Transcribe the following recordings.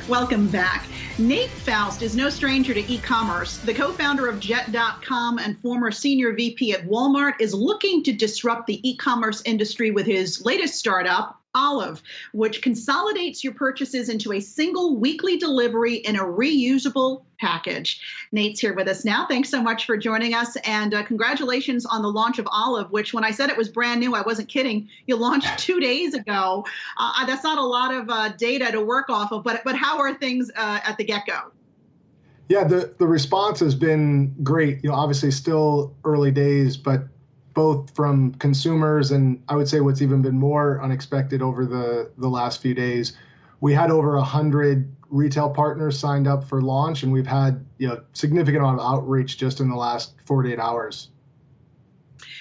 Welcome back. Nate Faust is no stranger to e-commerce. The co-founder of Jet.com and former senior VP at Walmart is looking to disrupt the e-commerce industry with his latest startup, Olive, which consolidates your purchases into a single weekly delivery in a reusable package. Nate's here with us now. Thanks so much for joining us, and congratulations on the launch of Olive, which when I said it was brand new, I wasn't kidding. You launched 2 days ago. That's not a lot of data to work off of, but how are things at the get-go? Yeah, the response has been great. Obviously still early days, but both from consumers and I would say what's even been more unexpected over the last few days, we had over 100 retail partners signed up for launch, and we've had significant amount of outreach just in the last 48 hours.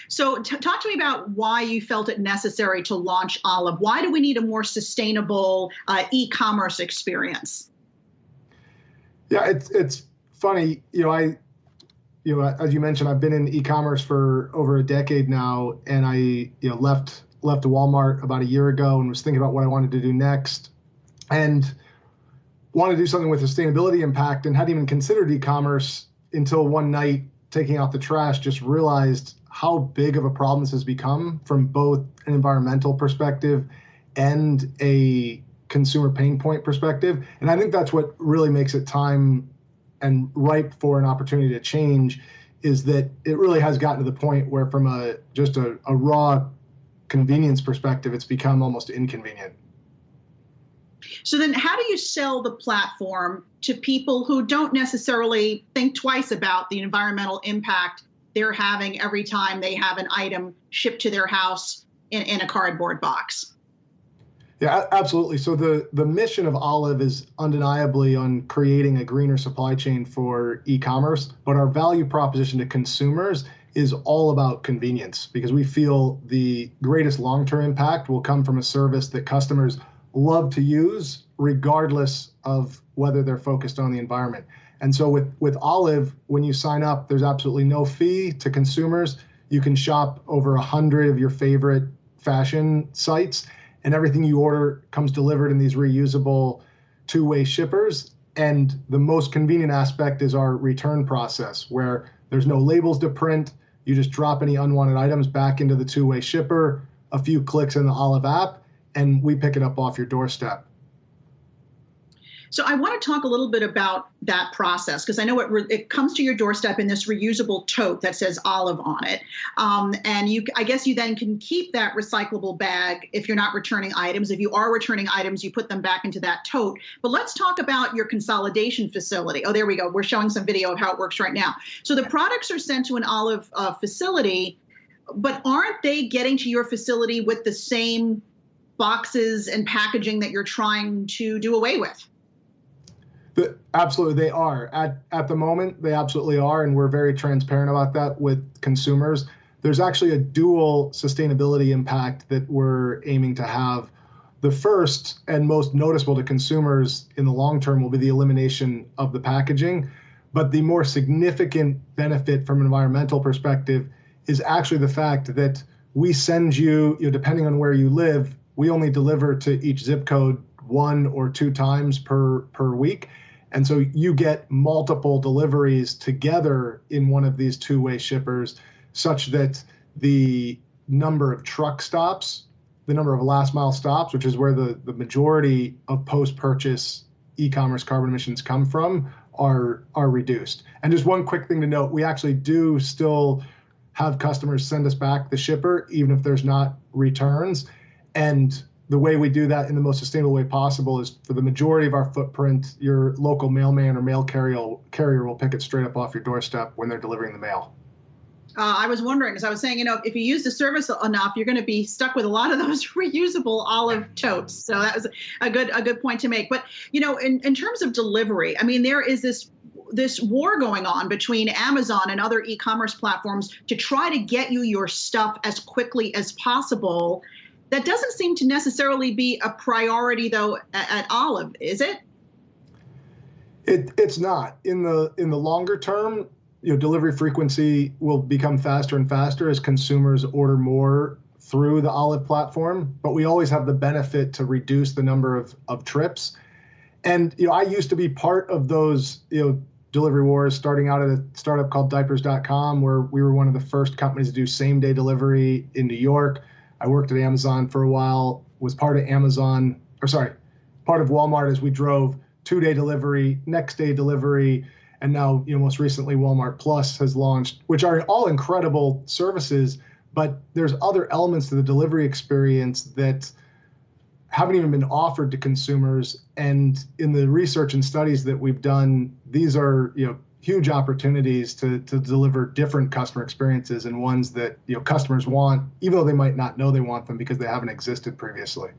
So talk to me about why you felt it necessary to launch Olive. Why do we need a more sustainable e-commerce experience? Yeah, it's funny. As you mentioned, I've been in e-commerce for over a decade now, and I left Walmart about a year ago and was thinking about what I wanted to do next, and wanted to do something with sustainability impact, and hadn't even considered e-commerce until one night, taking out the trash, just realized how big of a problem this has become from both an environmental perspective and a consumer pain point perspective. And I think that's what really makes it time and ripe for an opportunity to change, is that it really has gotten to the point where from just a raw convenience perspective, it's become almost inconvenient. So then how do you sell the platform to people who don't necessarily think twice about the environmental impact they're having every time they have an item shipped to their house in a cardboard box? Yeah, absolutely. So the mission of Olive is undeniably on creating a greener supply chain for e-commerce, but our value proposition to consumers is all about convenience, because we feel the greatest long-term impact will come from a service that customers love to use, regardless of whether they're focused on the environment. And so with Olive, when you sign up, there's absolutely no fee to consumers. You can shop over 100 of your favorite fashion sites, and everything you order comes delivered in these reusable two-way shippers. And the most convenient aspect is our return process, where there's no labels to print. You just drop any unwanted items back into the two-way shipper, a few clicks in the Olive app, and we pick it up off your doorstep. So I want to talk a little bit about that process, because I know it comes to your doorstep in this reusable tote that says Olive on it. And I guess you then can keep that recyclable bag if you're not returning items. If you are returning items, you put them back into that tote. But let's talk about your consolidation facility. Oh, there we go. We're showing some video of how it works right now. So the products are sent to an Olive facility, but aren't they getting to your facility with the same boxes and packaging that you're trying to do away with? Absolutely, they are. At the moment, they absolutely are, and we're very transparent about that with consumers. There's actually a dual sustainability impact that we're aiming to have. The first and most noticeable to consumers in the long term will be the elimination of the packaging, but the more significant benefit from an environmental perspective is actually the fact that we send you, depending on where you live, we only deliver to each zip code 1 or 2 times per week. And so you get multiple deliveries together in one of these two-way shippers, such that the number of truck stops, the number of last mile stops, which is where the majority of post-purchase e-commerce carbon emissions come from, are reduced. And just one quick thing to note, we actually do still have customers send us back the shipper, even if there's not returns. And the way we do that in the most sustainable way possible is, for the majority of our footprint, your local mailman or mail carrier will pick it straight up off your doorstep when they're delivering the mail. I was wondering, because I was saying, if you use the service enough, you're going to be stuck with a lot of those reusable Olive totes. So that was a good point to make. But, in terms of delivery, I mean, there is this war going on between Amazon and other e-commerce platforms to try to get you your stuff as quickly as possible. That doesn't seem to necessarily be a priority, though, at Olive, is it? It's not. In the longer term, delivery frequency will become faster and faster as consumers order more through the Olive platform. But we always have the benefit to reduce the number of trips. And I used to be part of those delivery wars, starting out at a startup called diapers.com, where we were one of the first companies to do same day delivery in New York. I worked at Amazon for a while, was part of part of Walmart as we drove 2-day delivery, next day delivery, and now most recently Walmart Plus has launched, which are all incredible services, but there's other elements to the delivery experience that haven't even been offered to consumers. And in the research and studies that we've done, these are huge opportunities to deliver different customer experiences and ones that customers want, even though they might not know they want them because they haven't existed previously.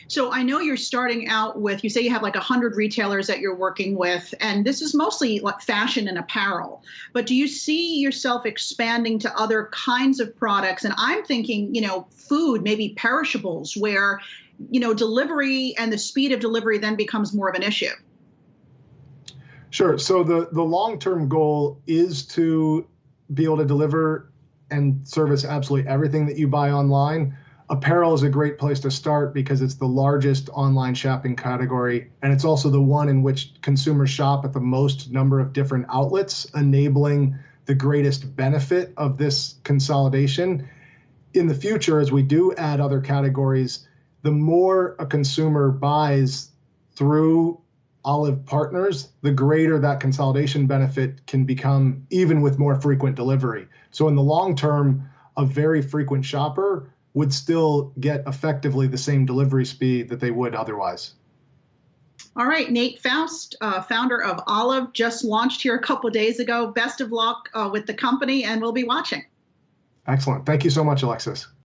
So I know you're starting out with, you say you have like 100 retailers that you're working with, and this is mostly like fashion and apparel. But do you see yourself expanding to other kinds of products? And I'm thinking, food, maybe perishables, where, delivery and the speed of delivery then becomes more of an issue. Sure. So the long-term goal is to be able to deliver and service absolutely everything that you buy online. Apparel is a great place to start because it's the largest online shopping category, and it's also the one in which consumers shop at the most number of different outlets, enabling the greatest benefit of this consolidation. In the future, as we do add other categories, the more a consumer buys through Olive partners, the greater that consolidation benefit can become, even with more frequent delivery. So in the long term, a very frequent shopper would still get effectively the same delivery speed that they would otherwise. All right, Nate Faust, founder of Olive, just launched here a couple of days ago. Best of luck with the company, and we'll be watching. Excellent. Thank you so much, Alexis.